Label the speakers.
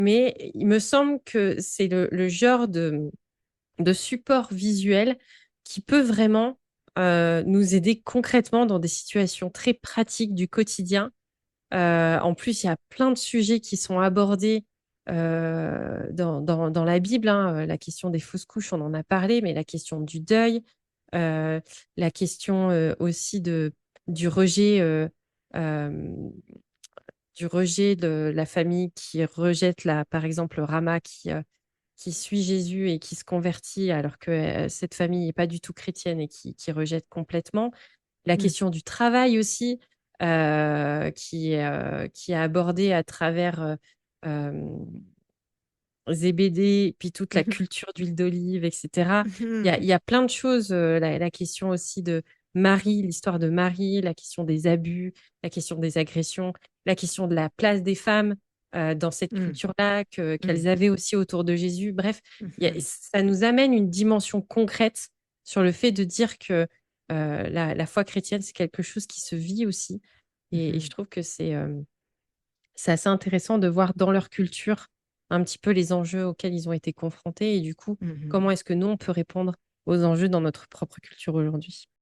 Speaker 1: mais il me semble que c'est le genre de support visuel qui peut vraiment nous aider concrètement dans des situations très pratiques du quotidien. En plus, il y a plein de sujets qui sont abordés dans la Bible, hein. La question des fausses couches, on en a parlé, mais la question du deuil, euh, la question aussi du rejet, euh, du rejet de la famille qui rejette, par exemple, Rama qui suit Jésus et qui se convertit alors que cette famille n'est pas du tout chrétienne et qui rejette complètement. La
Speaker 2: Mm.
Speaker 1: question du travail aussi, qui est abordée à travers euh, ZBD, puis toute la
Speaker 2: Mhm.
Speaker 1: culture d'huile d'olive, etc. Il
Speaker 2: Mhm.
Speaker 1: y a plein de choses. La question aussi de Marie, l'histoire de Marie, la question des abus, la question des agressions, la question de la place des femmes dans cette
Speaker 2: Mm.
Speaker 1: culture-là qu'elles
Speaker 2: Mm.
Speaker 1: avaient aussi autour de Jésus. Bref,
Speaker 2: Mhm.
Speaker 1: ça nous amène une dimension concrète sur le fait de dire que la foi chrétienne, c'est quelque chose qui se vit aussi. Et je
Speaker 2: Mhm.
Speaker 1: trouve que c'est assez intéressant de voir dans leur culture un petit peu les enjeux auxquels ils ont été confrontés et du coup,
Speaker 2: Mhm.
Speaker 1: comment est-ce que nous, on peut répondre aux enjeux dans notre propre culture aujourd'hui.